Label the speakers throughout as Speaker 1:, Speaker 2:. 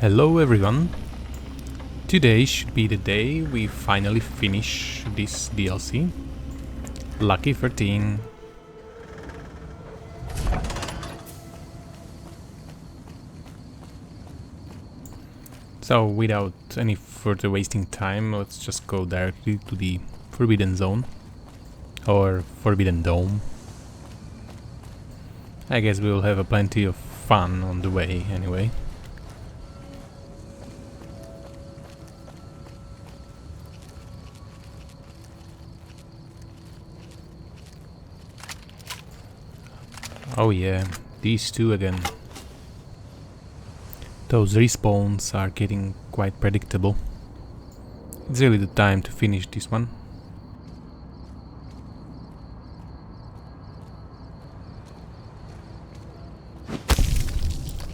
Speaker 1: Hello everyone! Today should be the day we finally finish this DLC. Lucky 13. So without any further wasting time, let's just go directly to the Forbidden Zone. Or Forbidden Dome. I guess we'll have plenty of fun on the way anyway. Oh yeah, these two again. Those respawns are getting quite predictable. It's really the time to finish this one.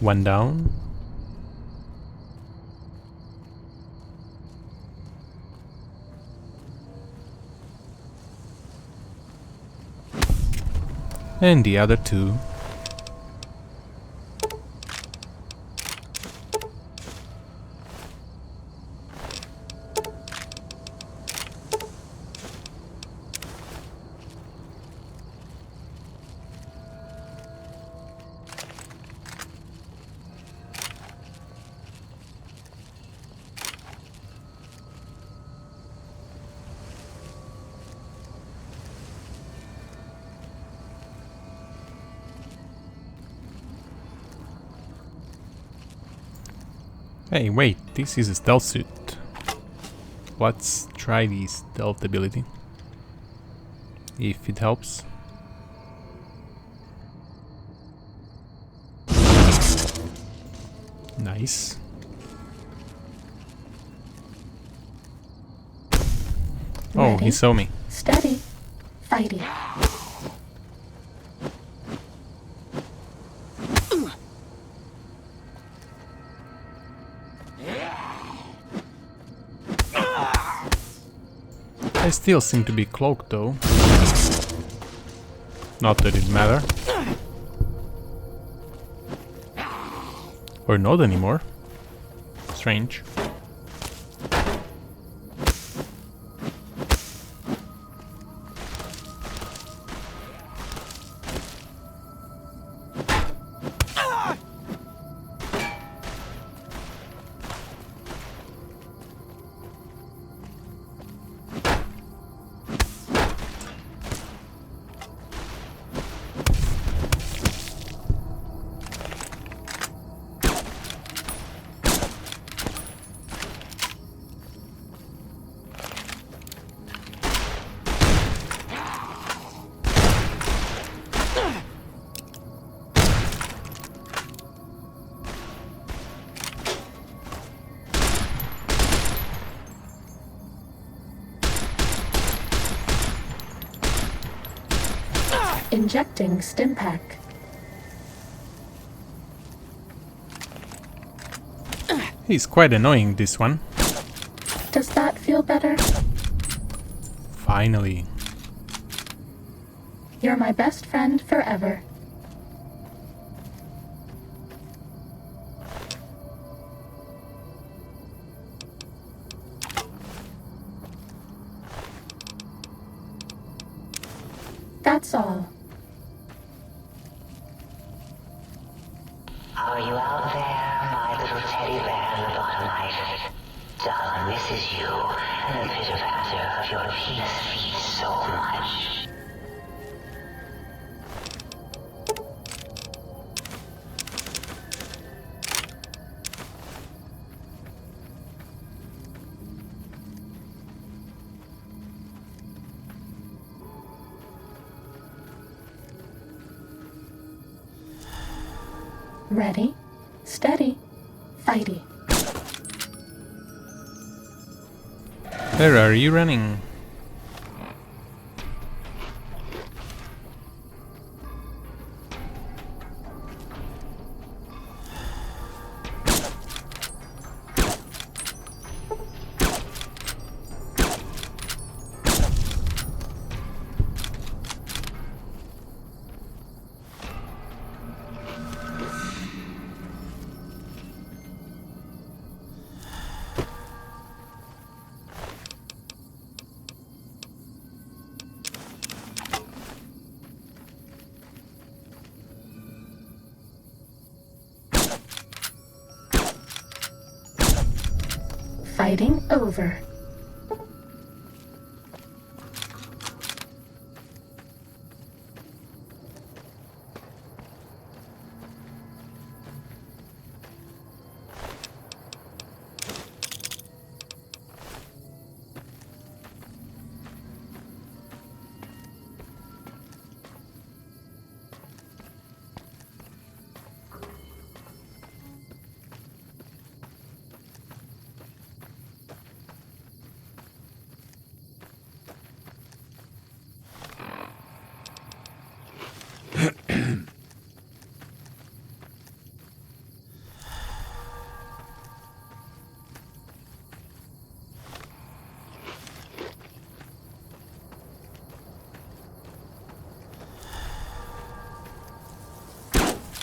Speaker 1: One down. And the other two. Hey, wait, this is a stealth suit. Let's try the stealth ability. If it helps. Nice. Oh, he saw me.
Speaker 2: Steady. Fighting.
Speaker 1: I still seem to be cloaked though. Not that it matter. Or not anymore. Strange.
Speaker 2: Injecting stim pack.
Speaker 1: He's quite annoying, this one.
Speaker 2: Does that feel better?
Speaker 1: Finally.
Speaker 2: You're my best friend forever. That's all.
Speaker 3: Are you out there, my little teddy bear in the bottom-lighted? Darling, this is you, and the pitter-patter of your penis feeds so much.
Speaker 2: Ready, steady, fighty.
Speaker 1: Where are you running?
Speaker 2: Fighting over.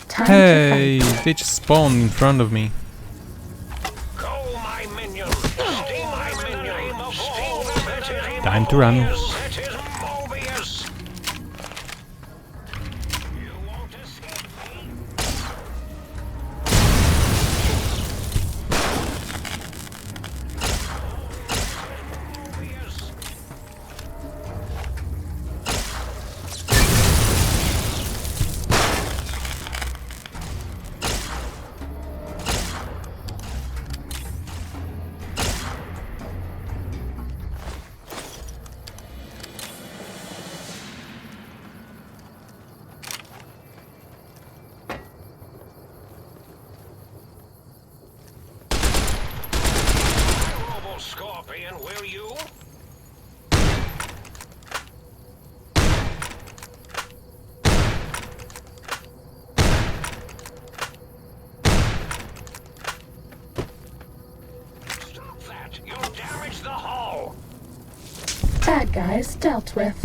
Speaker 2: Time
Speaker 1: Hey,
Speaker 2: to fight.
Speaker 1: they just spawned in front of me.
Speaker 4: Go, my minion! Steam my minion! Steam them! It is
Speaker 1: Time to run.
Speaker 4: Moebius. It is Moebius! You won't escape me! Moebius! Roboscorpion, will you? Stop that! You'll damage the hull!
Speaker 2: Bad guys dealt with.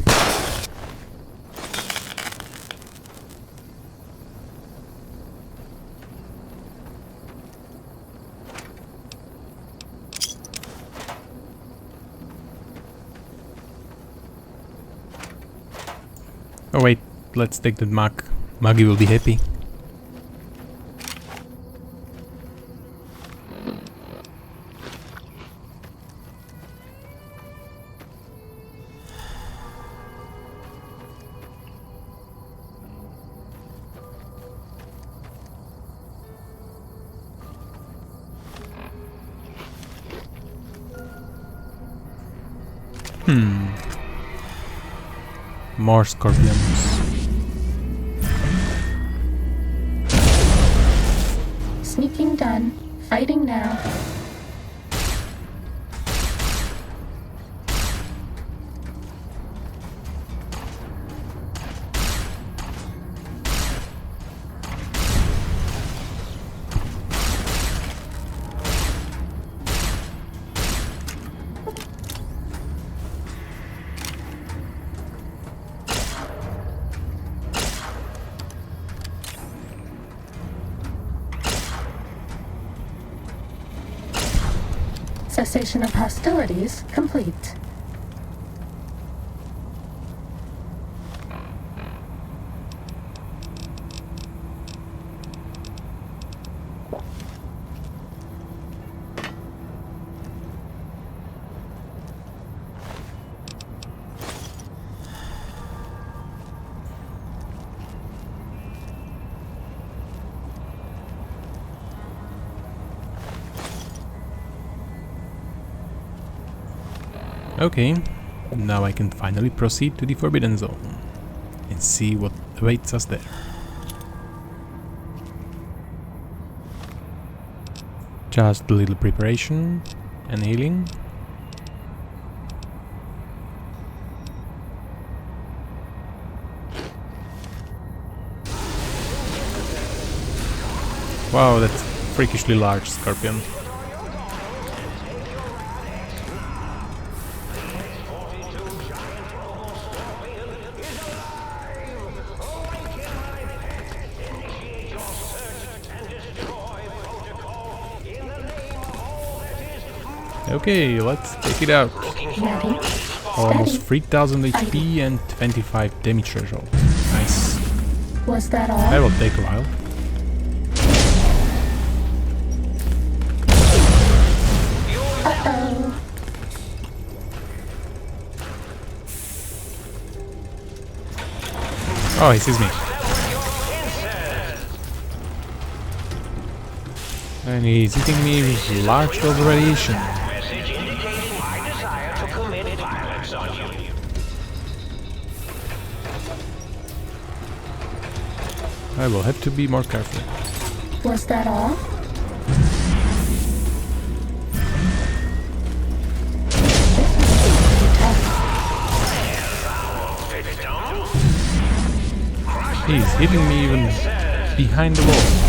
Speaker 1: Oh wait, let's take that mug. Muggy will be happy. More scorpions.
Speaker 2: Sneaking done. Fighting now. Cessation of hostilities complete.
Speaker 1: Okay, now I can finally proceed to the Forbidden Zone and see what awaits us there. Just a little preparation and healing. Wow, that's freakishly large scorpion. Okay, let's take it out.
Speaker 2: Ready?
Speaker 1: Almost
Speaker 2: Steady.
Speaker 1: 3000 HP and 25 damage threshold. Nice.
Speaker 2: Was that all?
Speaker 1: That will take a while. Oh, he sees me. And he's hitting me with large dose of radiation.
Speaker 4: Message indicating my desire to commit violence on you.
Speaker 1: I will have to be more careful.
Speaker 2: Was that all?
Speaker 1: He's hitting me even behind the wall.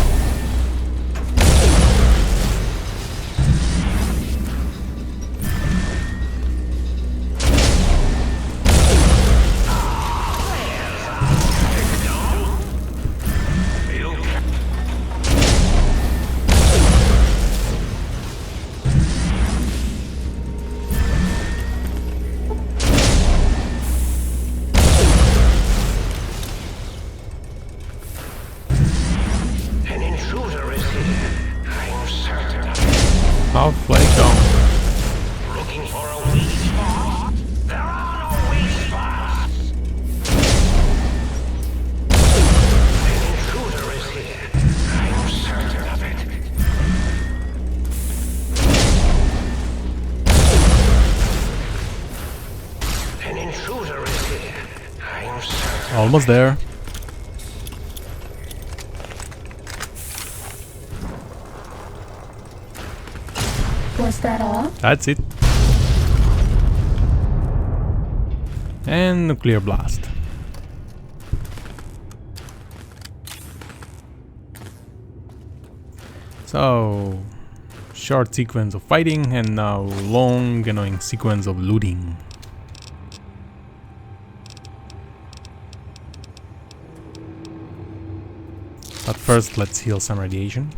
Speaker 1: Halfway gone.
Speaker 4: Looking for a weak spot? There are no weak spots. An intruder is here. I am certain of it. An intruder is here. I am certain.
Speaker 1: Almost there.
Speaker 2: Was that all?
Speaker 1: That's it. And nuclear blast. So, short sequence of fighting and now long annoying sequence of looting. But first let's heal some radiation.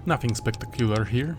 Speaker 1: Nothing spectacular here.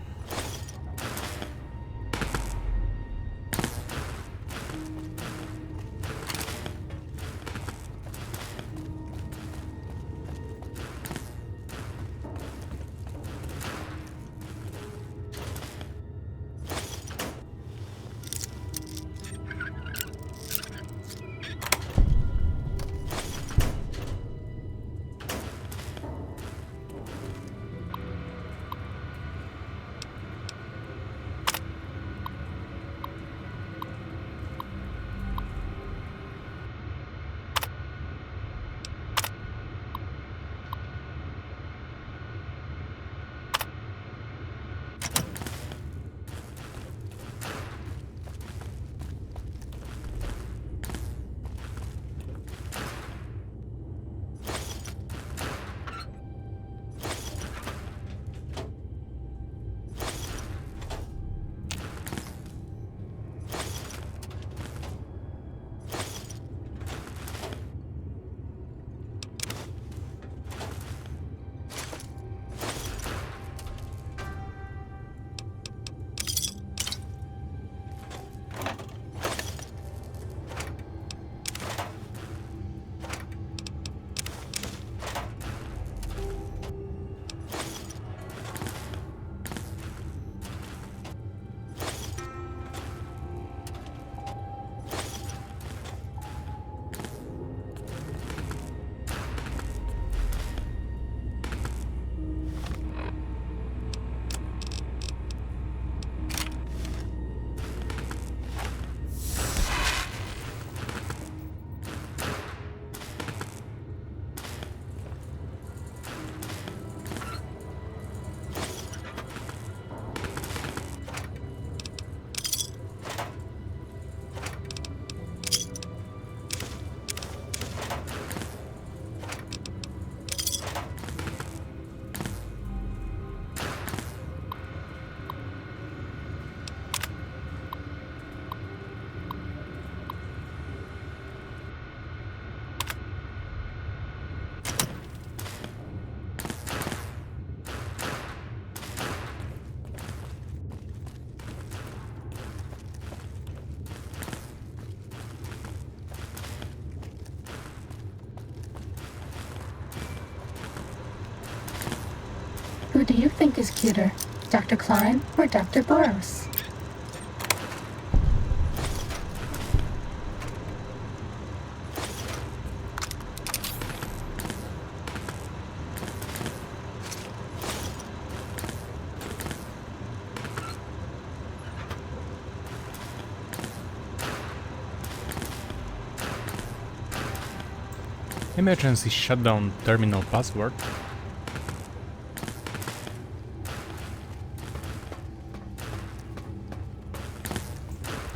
Speaker 2: Who do you think is cuter, Dr. Klein or Dr. Boros?
Speaker 1: Emergency shutdown terminal password.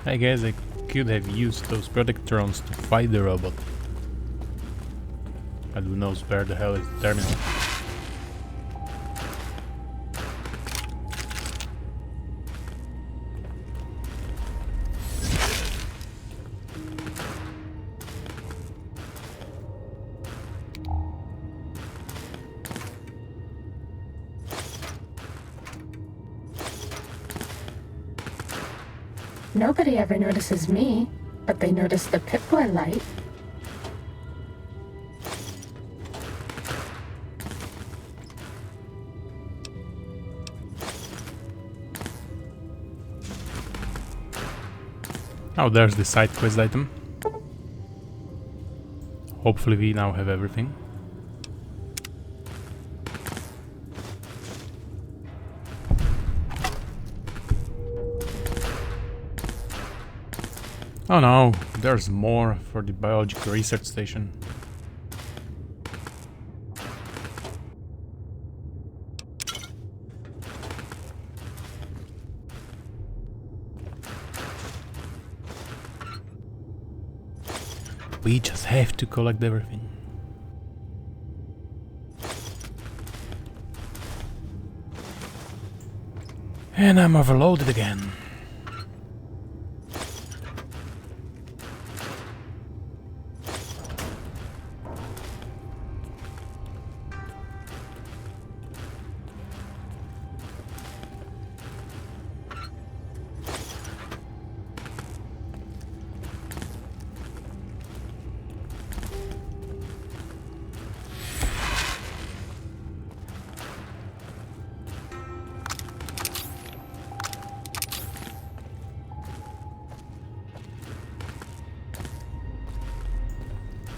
Speaker 1: I guess I could have used those protectrons to fight the robot. But who knows where the hell is the terminal?
Speaker 2: Nobody ever notices me, but they notice the Pip-Boy light.
Speaker 1: Oh, there's the side quest item. Hopefully we now have everything. Oh no, there's more for the biological research station. We just have to collect everything. And I'm overloaded again.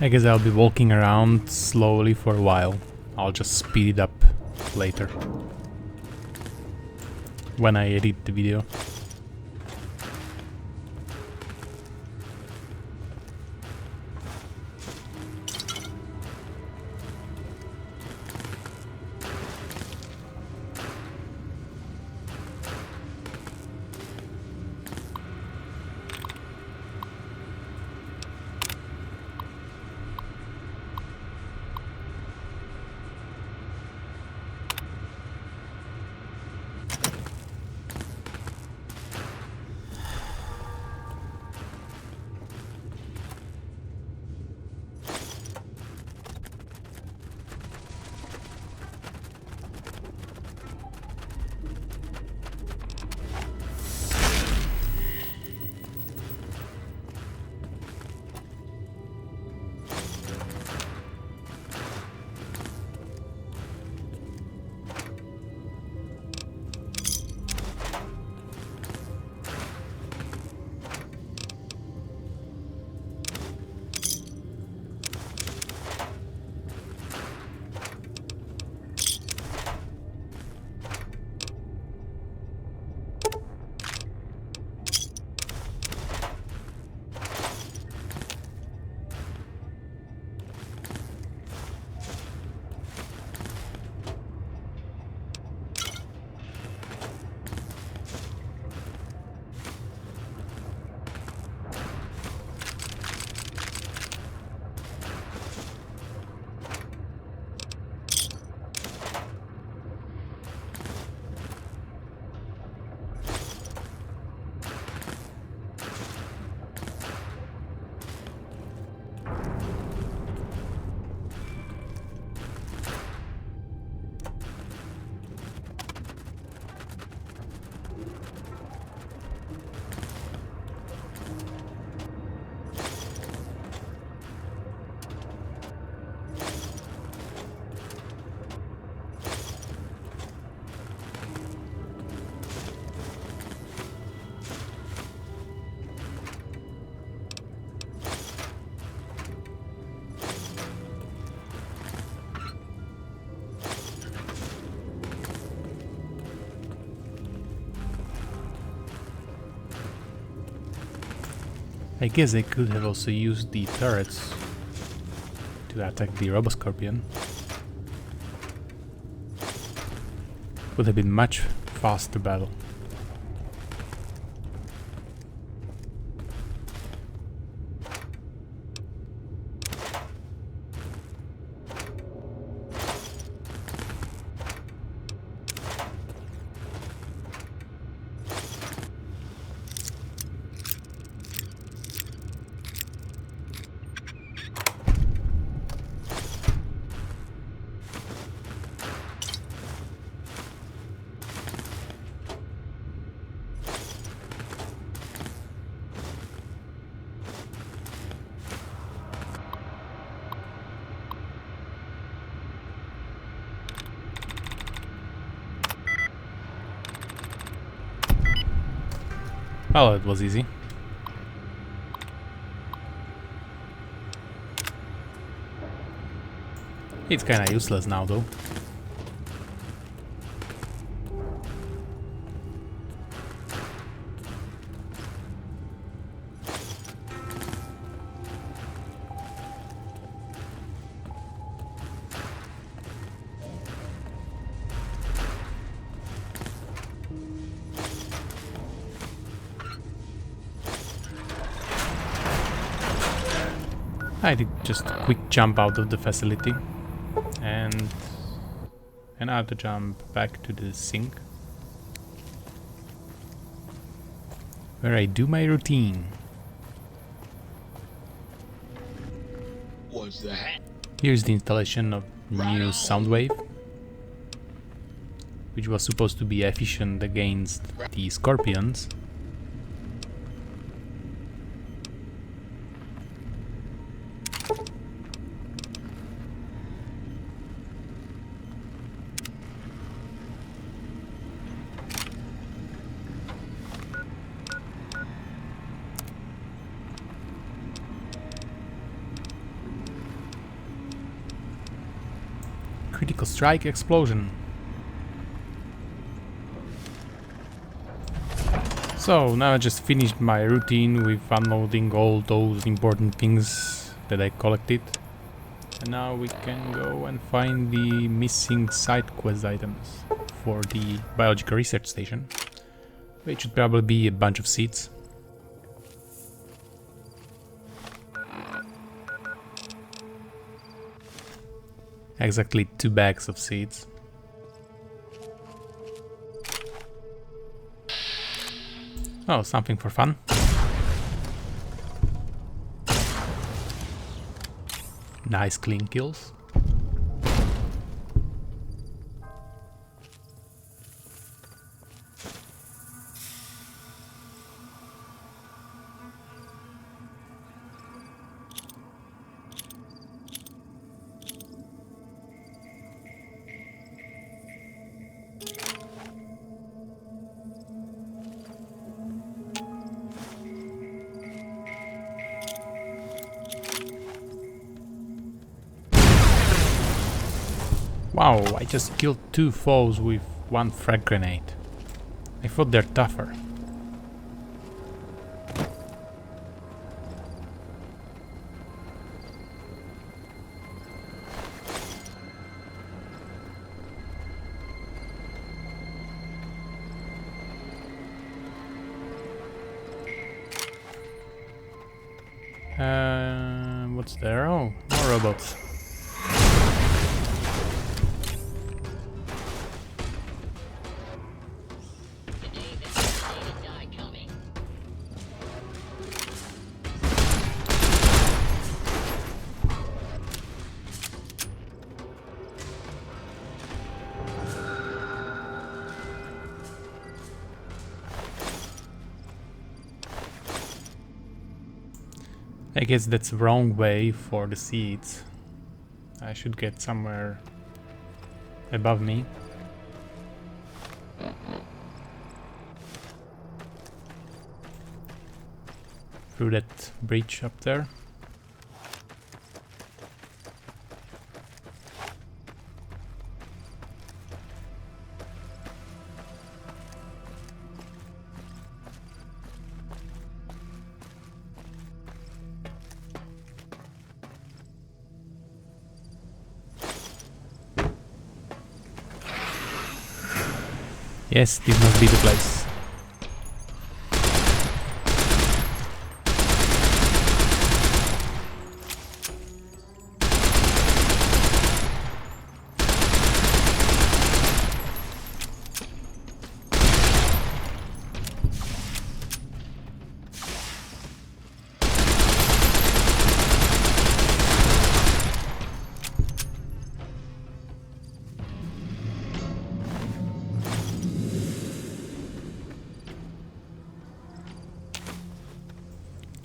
Speaker 1: I guess I'll be walking around slowly for a while. I'll just speed it up later when I edit the video. I guess they could have also used the turrets to attack the roboscorpion. Would have been much faster battle. Well, it was easy. It's kinda useless now, though. I did just a quick jump out of the facility and another jump back to the sink where I do my routine.
Speaker 5: What's that?
Speaker 1: Here's the installation of new Soundwave, which was supposed to be efficient against the scorpions. Critical strike explosion. So now I just finished my routine with unloading all those important things that I collected. And now we can go and find the missing side quest items for the biological research station, which should probably be a bunch of seeds. Exactly 2 bags of seeds. Oh, something for fun. Nice clean kills. Wow, I just killed 2 foes with 1 frag grenade. I thought they're tougher. What's there? Oh, more robots. I guess that's the wrong way for the seeds. I should get somewhere above me. Through that bridge up there. Yes, this must be the place.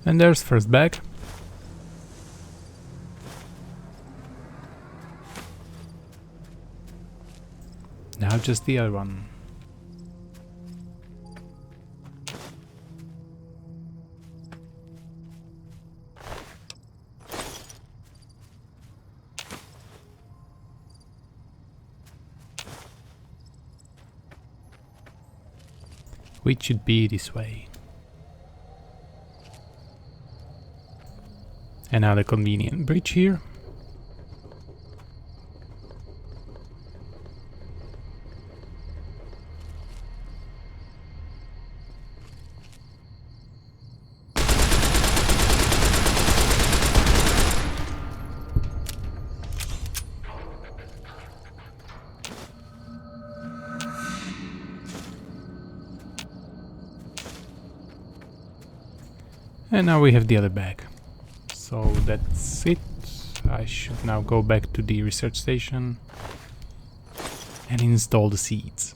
Speaker 1: And there's first bag. Now just the other one. Which should be this way. And now the convenient bridge here. And now we have the other bag. So that's it. I should now go back to the research station and install the seeds.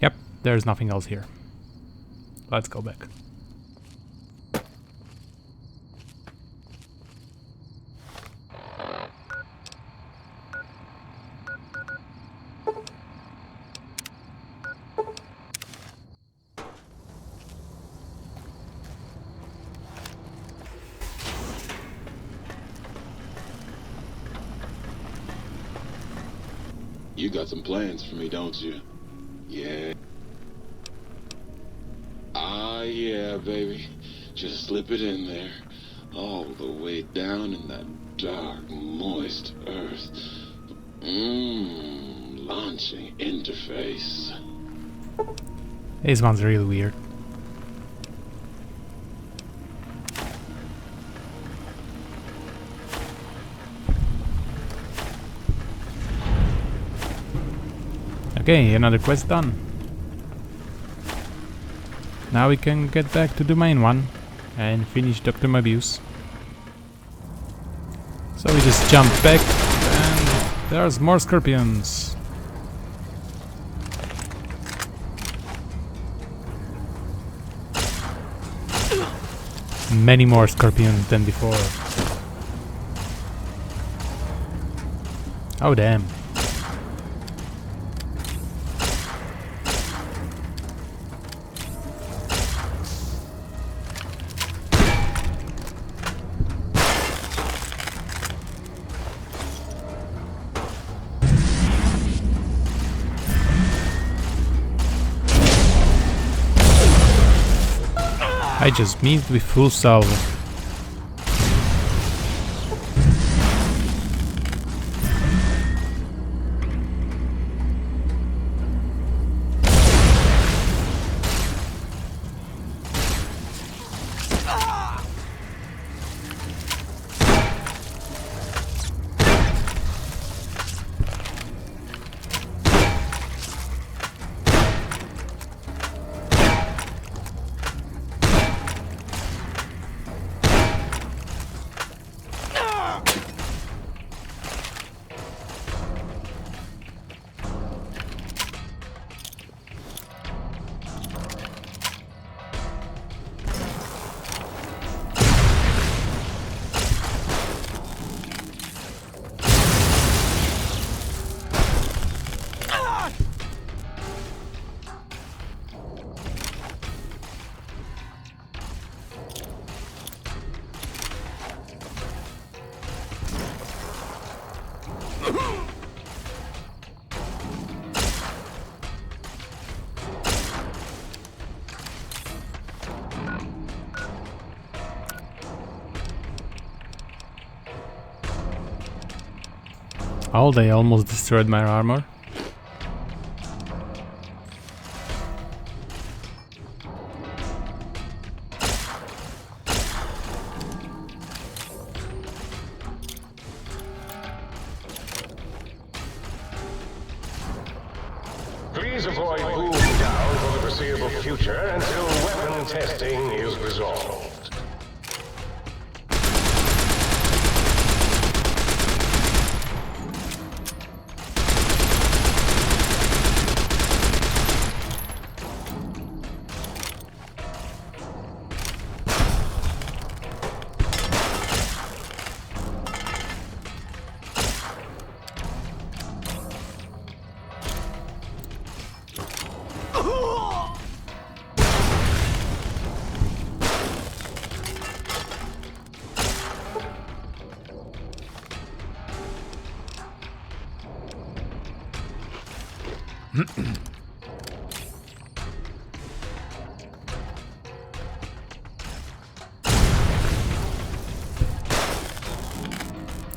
Speaker 1: Yep, there's nothing else here. Let's go back.
Speaker 5: You got some plans for me, don't you? Yeah. Ah, yeah, baby. Just slip it in there. All the way down in that dark, moist earth. Launching interface.
Speaker 1: This one's really weird. Okay, another quest done. Now we can get back to the main one and finish Dr. Moebius. So we just jump back and there's more scorpions. Many more scorpions than before. Oh damn. I just missed with full salvo. Oh, they almost destroyed my armor.
Speaker 4: Please avoid boom down for the foreseeable future until weapon testing is resolved.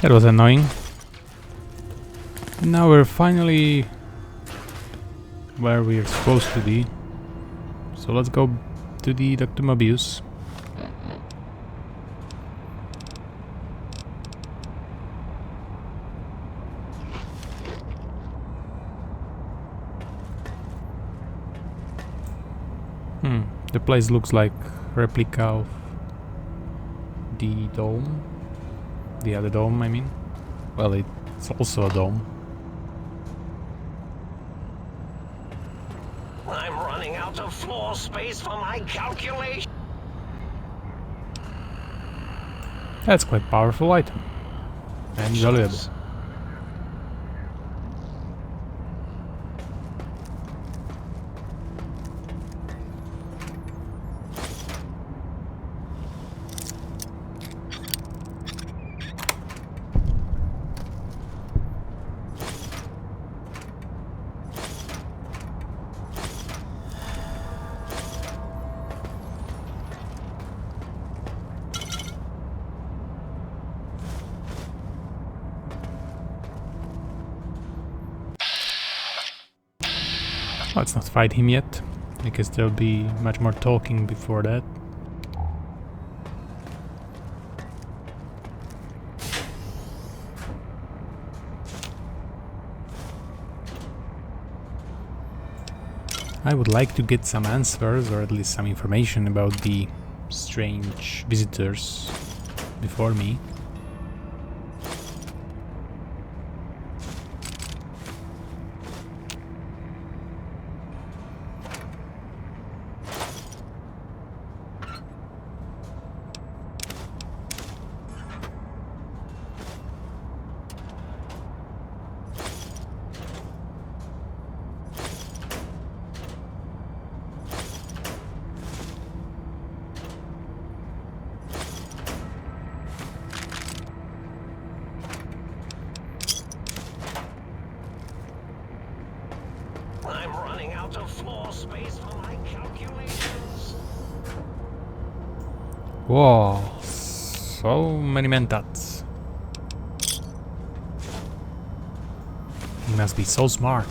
Speaker 1: That was annoying. Now we're finally where we're supposed to be. So let's go to the Dr. Moebius. The place looks like replica of the dome. The other dome, I mean. Well, it's also a dome.
Speaker 4: I'm running out of floor space for my calculation.
Speaker 1: That's quite powerful item. And valuable. Let's not fight him yet, because there'll be much more talking before that. I would like to get some answers, or at least some information about the strange visitors before me.
Speaker 4: I'm running out of floor space for my calculations.
Speaker 1: Whoa, so many mentats. He must be so smart.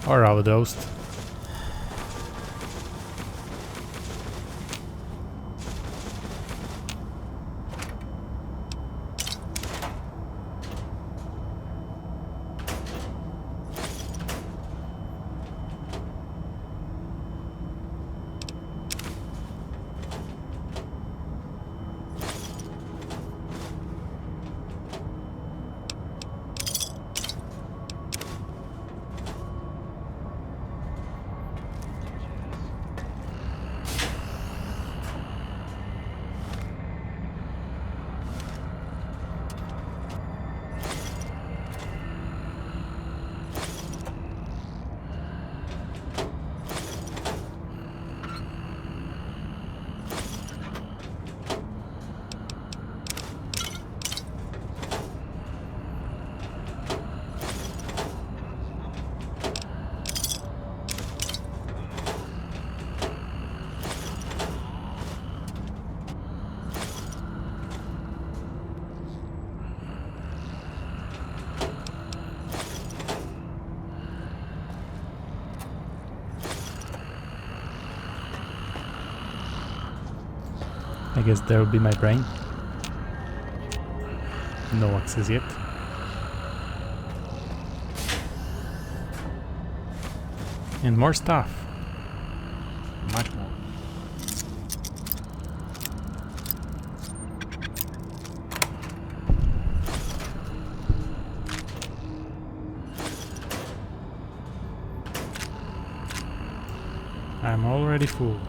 Speaker 1: Or overdosed. I guess there will be my brain. No access yet. And more stuff. Much more. I'm already full.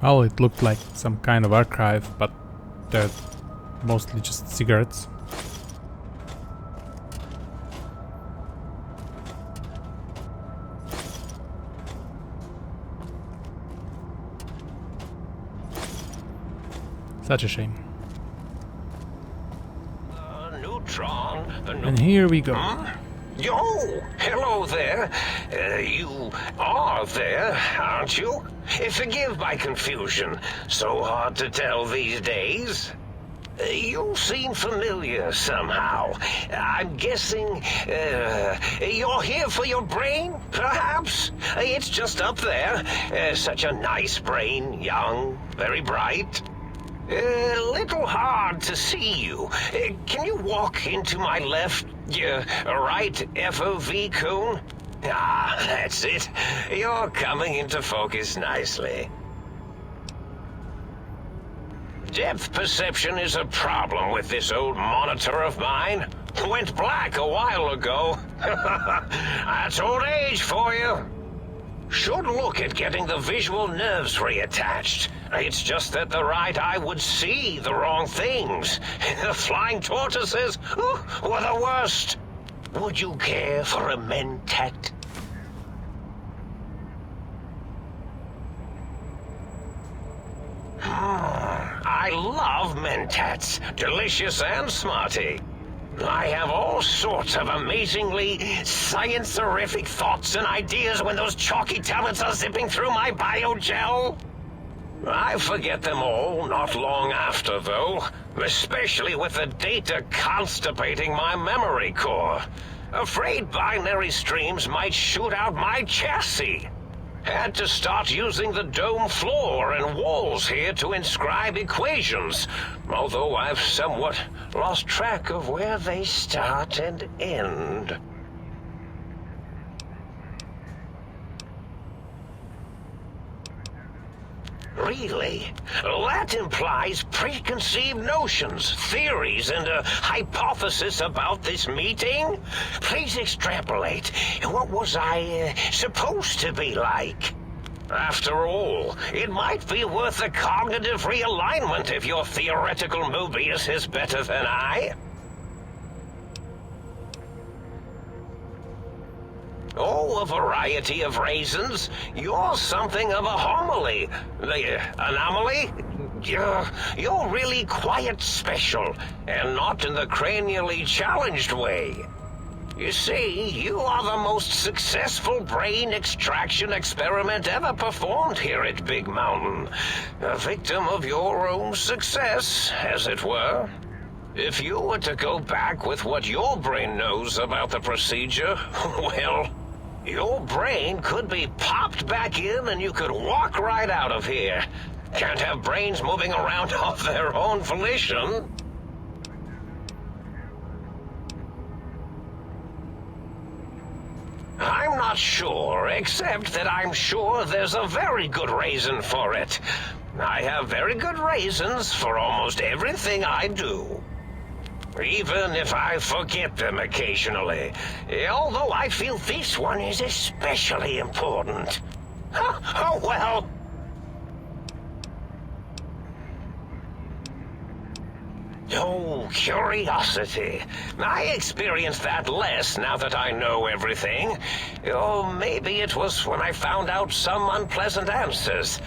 Speaker 1: Well, it looked like some kind of archive, but they're mostly just cigarettes. Such a shame.
Speaker 6: Neutron.
Speaker 1: And here we go.
Speaker 6: Yo, hello there. You are there, aren't you? Forgive my confusion. So hard to tell these days. You seem familiar somehow. I'm guessing you're here for your brain, perhaps? It's just up there. Such a nice brain, young, very bright. Little hard to see you. Can you walk into my left, right FOV cone? Ah, that's it. You're coming into focus nicely. Depth perception is a problem with this old monitor of mine. Went black a while ago. That's old age for you. Should look at getting the visual nerves reattached. It's just that the right eye would see the wrong things. The flying tortoises were the worst. Would you care for a mentat? I love mentats. Delicious and smarty. I have all sorts of amazingly science-erific thoughts and ideas when those chalky tablets are zipping through my biogel. I forget them all not long after, though, especially with the data constipating my memory core. Afraid binary streams might shoot out my chassis. Had to start using the dome floor and walls here to inscribe equations, although I've somewhat lost track of where they start and end. Really? That implies preconceived notions, theories, and a hypothesis about this meeting? Please extrapolate. What was I supposed to be like? After all, it might be worth a cognitive realignment if your theoretical Moebius is better than I. Oh, a variety of raisins. You're something of a homily. Anomaly? You're really quite special, and not in the cranially challenged way. You see, you are the most successful brain extraction experiment ever performed here at Big Mountain. A victim of your own success, as it were. If you were to go back with what your brain knows about the procedure, well, your brain could be popped back in and you could walk right out of here. Can't have brains moving around of their own volition. I'm not sure, except that I'm sure there's a very good reason for it. I have very good reasons for almost everything I do. Even if I forget them occasionally. Although I feel this one is especially important. Oh well. Oh, curiosity. I experience that less now that I know everything. Oh, maybe it was when I found out some unpleasant answers.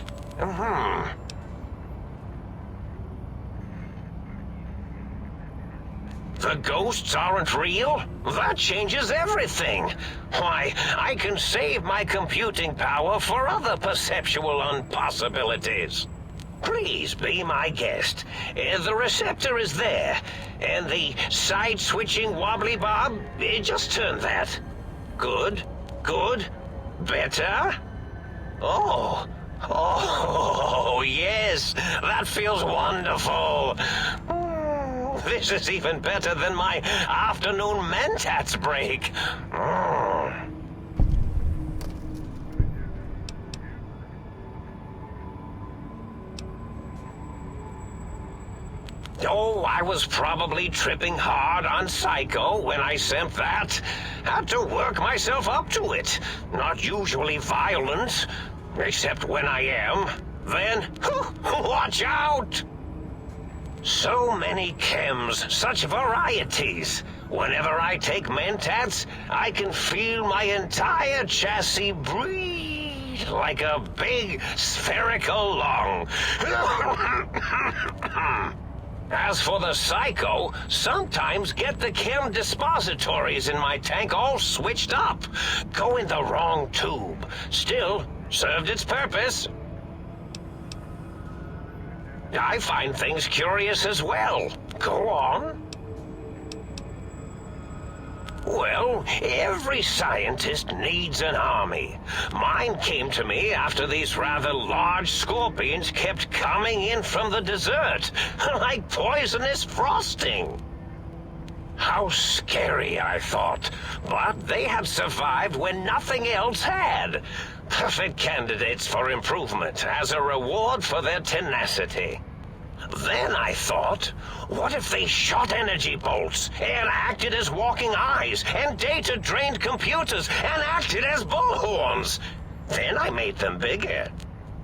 Speaker 6: The ghosts aren't real? That changes everything. Why, I can save my computing power for other perceptual impossibilities. Please be my guest. The receptor is there, and the side-switching wobbly bob, just turn that. Good, good, better. Oh, yes, that feels wonderful. This is even better than my afternoon mentats break. Oh, I was probably tripping hard on Psycho when I sent that. Had to work myself up to it. Not usually violent, except when I am. Then, watch out! So many chems, such varieties. Whenever I take mentats, I can feel my entire chassis breathe like a big spherical lung. As for the Psycho, sometimes get the chem dispositories in my tank all switched up. Go in the wrong tube. Still, served its purpose. I find things curious as well. Go on. Well, every scientist needs an army. Mine came to me after these rather large scorpions kept coming in from the desert, like poisonous frosting. How scary, I thought, but they had survived when nothing else had. Perfect candidates for improvement as a reward for their tenacity. Then I thought, what if they shot energy bolts and acted as walking eyes and data-drained computers and acted as bullhorns? Then I made them bigger.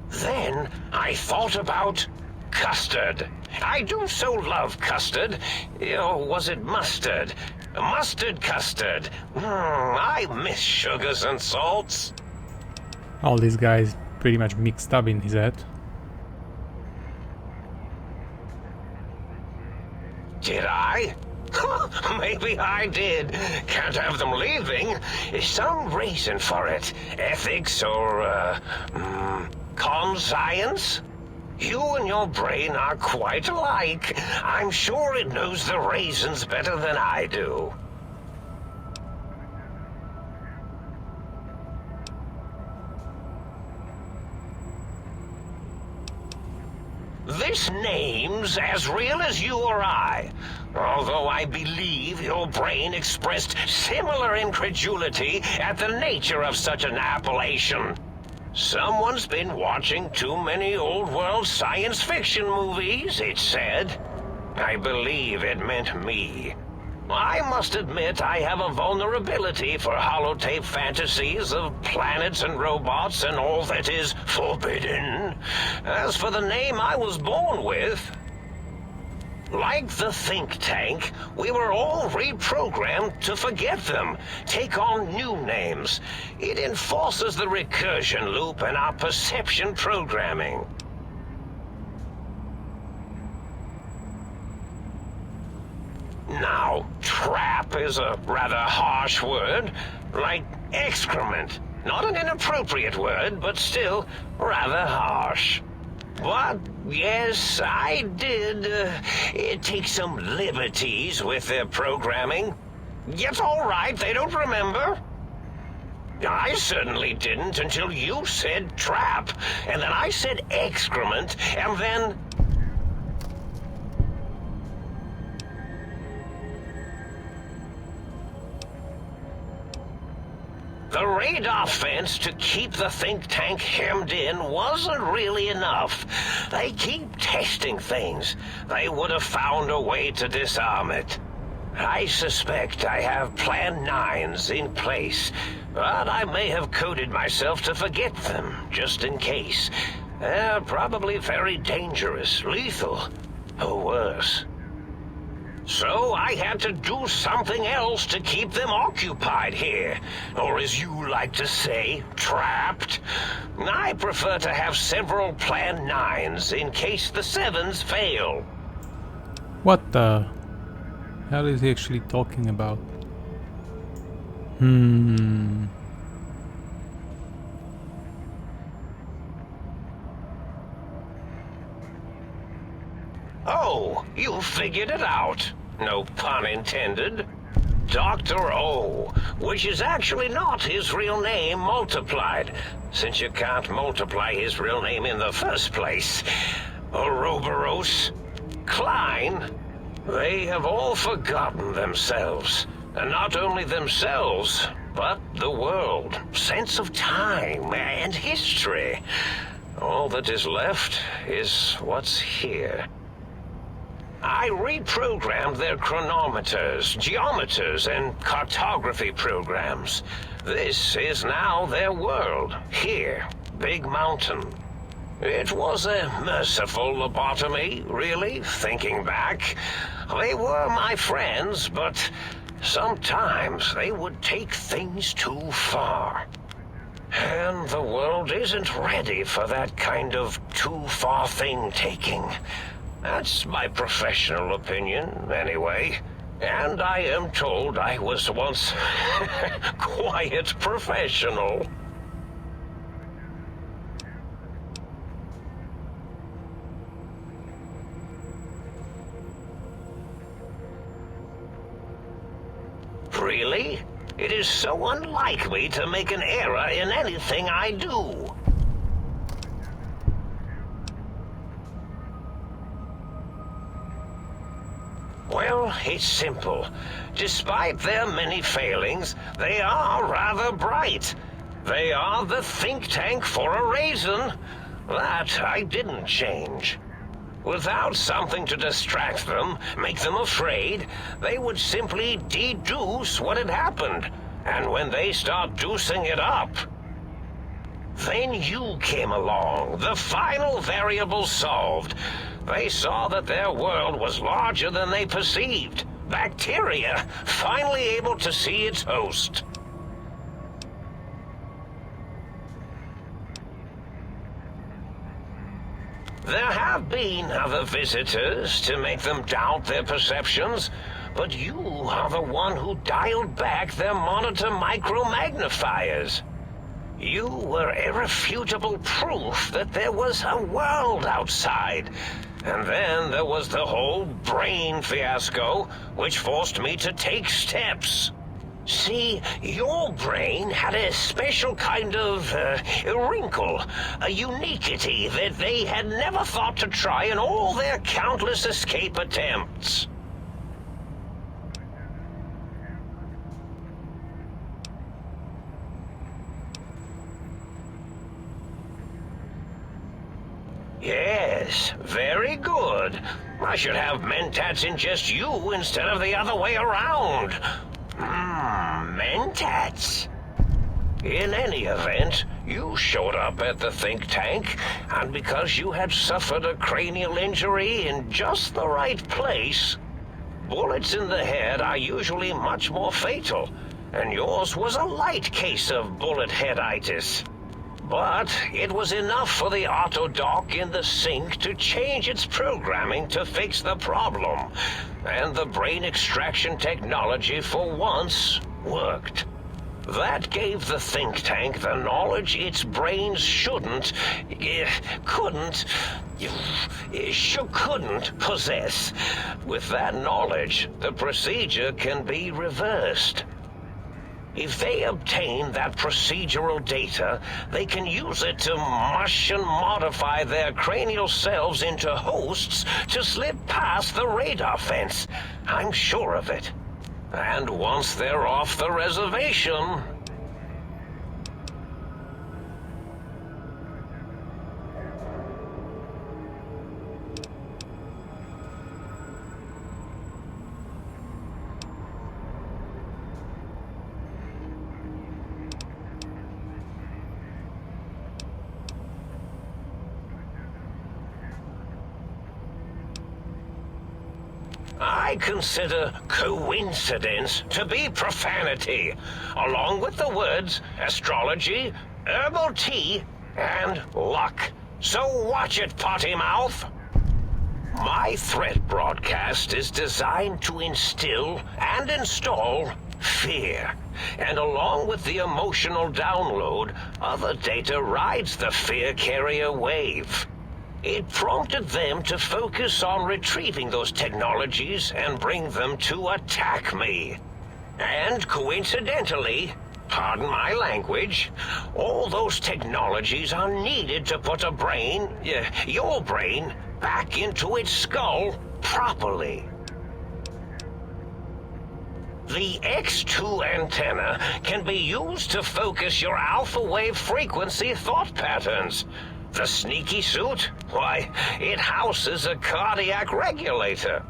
Speaker 6: Then I thought about custard. I do so love custard. Or was it mustard? Mustard custard. I miss sugars and salts.
Speaker 1: All these guys pretty much mixed up in his head.
Speaker 6: Did I? Maybe I did. Can't have them leaving. Some reason for it. Ethics or, conscience? You and your brain are quite alike. I'm sure it knows the raisins better than I do. This name's as real as you or I, although I believe your brain expressed similar incredulity at the nature of such an appellation. Someone's been watching too many old-world science fiction movies, it said. I believe it meant me. I must admit I have a vulnerability for holotape fantasies of planets and robots and all that is forbidden. As for the name I was born with, like the think tank, we were all reprogrammed to forget them, take on new names. It enforces the recursion loop in our perception programming. Now, trap is a rather harsh word, like excrement. Not an inappropriate word, but still rather harsh. But, yes, I did take some liberties with their programming. It's all right, they don't remember. I certainly didn't until you said trap, and then I said excrement, and then... The radar fence to keep the think tank hemmed in wasn't really enough. They keep testing things. They would have found a way to disarm it. I suspect I have Plan 9s in place, but I may have coded myself to forget them, just in case. They're probably very dangerous, lethal, or worse. So I had to do something else to keep them occupied here. Or as you like to say, trapped. I prefer to have several Plan 9s in case the 7s fail.
Speaker 1: What the hell is he actually talking about?
Speaker 6: Oh, you figured it out. No pun intended. Dr. O, which is actually not his real name multiplied, since you can't multiply his real name in the first place. Ouroboros, Klein, they have all forgotten themselves. And not only themselves, but the world, sense of time and history. All that is left is what's here. I reprogrammed their chronometers, geometers, and cartography programs. This is now their world, here, Big Mountain. It was a merciful lobotomy, really, thinking back. They were my friends, but sometimes they would take things too far. And the world isn't ready for that kind of too-far thing-taking. That's my professional opinion, anyway. And I am told I was once quite professional. Really? It is so unlike me to make an error in anything I do. Well, it's simple. Despite their many failings, they are rather bright. They are the think tank for a reason. That I didn't change. Without something to distract them, make them afraid, they would simply deduce what had happened. And when they start deucing it up, then you came along, the final variable solved. They saw that their world was larger than they perceived. Bacteria, finally able to see its host. There have been other visitors to make them doubt their perceptions, but you are the one who dialed back their monitor micromagnifiers. You were irrefutable proof that there was a world outside. And then there was the whole brain fiasco, which forced me to take steps. See, your brain had a special kind of wrinkle, a uniquity that they had never thought to try in all their countless escape attempts. Yes, very good. I should have mentats ingest you instead of the other way around. Mentats. In any event, you showed up at the think tank, and because you had suffered a cranial injury in just the right place, bullets in the head are usually much more fatal, and yours was a light case of bullet headitis. But it was enough for the autodock in the sink to change its programming to fix the problem, and the brain extraction technology for once worked. That gave the think tank the knowledge its brains couldn't possess. With that knowledge, the procedure can be reversed. If they obtain that procedural data, they can use it to mush and modify their cranial selves into hosts to slip past the radar fence. I'm sure of it. And once they're off the reservation... I consider coincidence to be profanity, along with the words astrology, herbal tea, and luck. So watch it, potty mouth. My threat broadcast is designed to instill and install fear. And along with the emotional download, other data rides the fear carrier wave. It prompted them to focus on retrieving those technologies and bring them to attack me. And coincidentally, pardon my language, all those technologies are needed to put a brain, your brain, back into its skull properly. The X2 antenna can be used to focus your alpha wave frequency thought patterns. The sneaky suit? Why, it houses a cardiac regulator.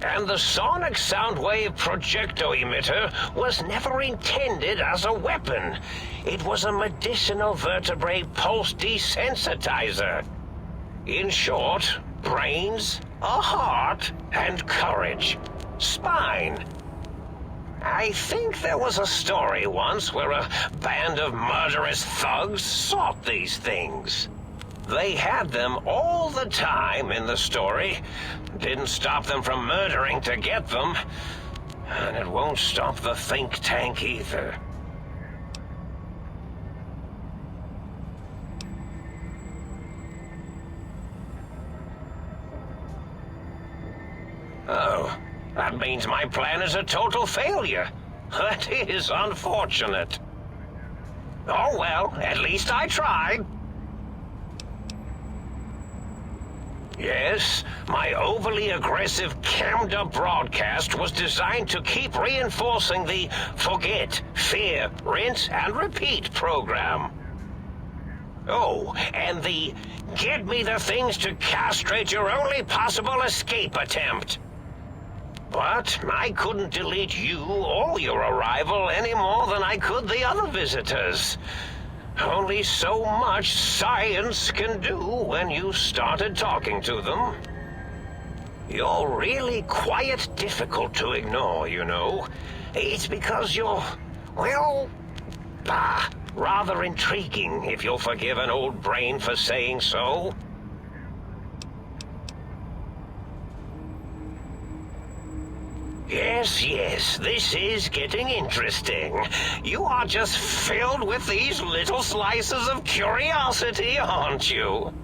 Speaker 6: And the sonic sound wave projecto emitter was never intended as a weapon. It was a medicinal vertebrae pulse desensitizer. In short, brains, a heart, and courage. Spine. I think there was a story once where a band of murderous thugs sought these things. They had them all the time in the story. Didn't stop them from murdering to get them. And it won't stop the think tank either. Oh, that means my plan is a total failure. That is unfortunate. Oh well, at least I tried. Yes, my overly aggressive, cammed-up broadcast was designed to keep reinforcing the forget, fear, rinse, and repeat program. Oh, and the get me the things to castrate your only possible escape attempt. But I couldn't delete you or your arrival any more than I could the other visitors. Only so much science can do when you started talking to them. You're really quite difficult to ignore, you know. It's because you're, well, rather intriguing, if you'll forgive an old brain for saying so. Yes, this is getting interesting. You are just filled with these little slices of curiosity, aren't you?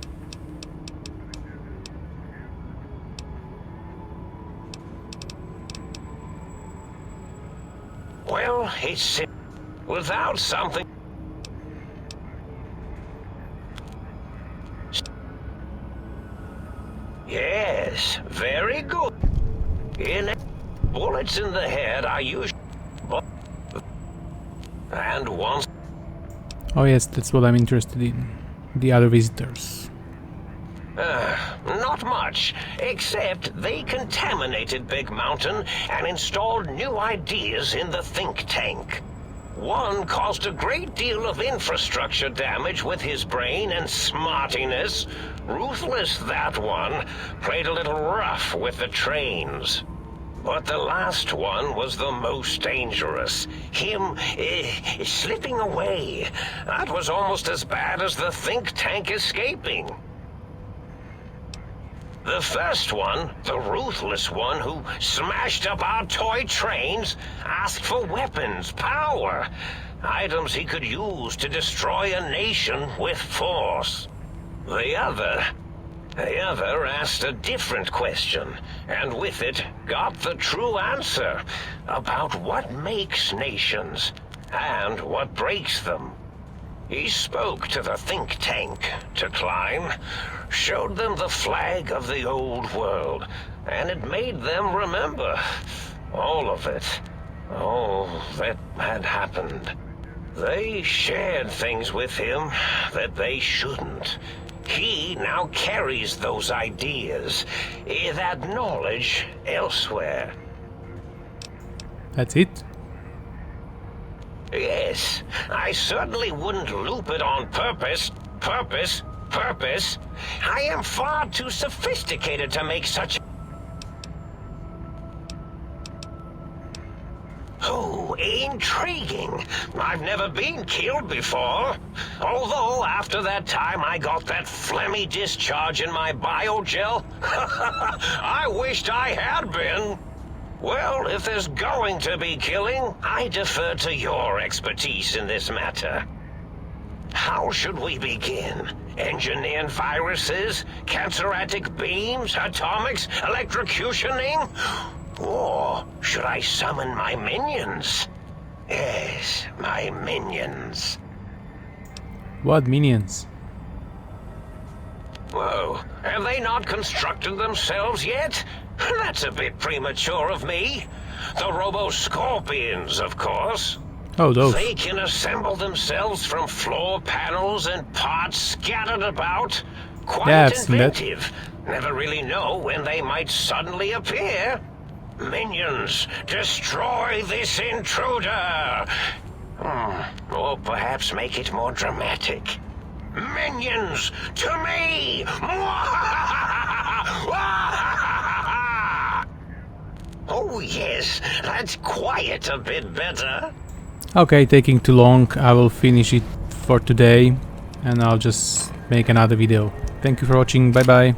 Speaker 6: Well, it's without something. Yes, very good. Bullets in the head are usually... And once...
Speaker 1: Oh yes, that's what I'm interested in. The other visitors.
Speaker 6: Not much, except they contaminated Big Mountain and installed new ideas in the think tank. One caused a great deal of infrastructure damage with his brain and smartiness. Ruthless, that one. Played a little rough with the trains. But the last one was the most dangerous. Him, slipping away. That was almost as bad as the think tank escaping. The first one, the ruthless one who smashed up our toy trains, asked for weapons, power, items he could use to destroy a nation with force. The other asked a different question, and with it got the true answer about what makes nations and what breaks them. He spoke to the think tank, to Klein, showed them the flag of the old world, and it made them remember all of it, all that had happened. They shared things with him that they shouldn't. He now carries those ideas, that knowledge elsewhere.
Speaker 1: That's it?
Speaker 6: Yes, I certainly wouldn't loop it on purpose. Purpose. I am far too sophisticated to make such... Oh, intriguing. I've never been killed before. Although, after that time I got that phlegmy discharge in my biogel, I wished I had been. Well, if there's going to be killing, I defer to your expertise in this matter. How should we begin? Engineering viruses? Canceratic beams? Atomics? Electrocutioning? Or should I summon my minions? Yes, my minions.
Speaker 1: What minions?
Speaker 6: Whoa, have they not constructed themselves yet? That's a bit premature of me. The roboscorpions, of course.
Speaker 1: Oh, those.
Speaker 6: They can assemble themselves from floor panels and parts scattered about. Quite
Speaker 1: Yeah, I've seen that.
Speaker 6: inventive. Never really know when they might suddenly appear. Minions, destroy this intruder! Or perhaps make it more dramatic. Minions, to me! Oh yes, that's quite a bit better.
Speaker 1: Okay, taking too long. I will finish it for today and I'll just make another video. Thank you for watching. Bye bye.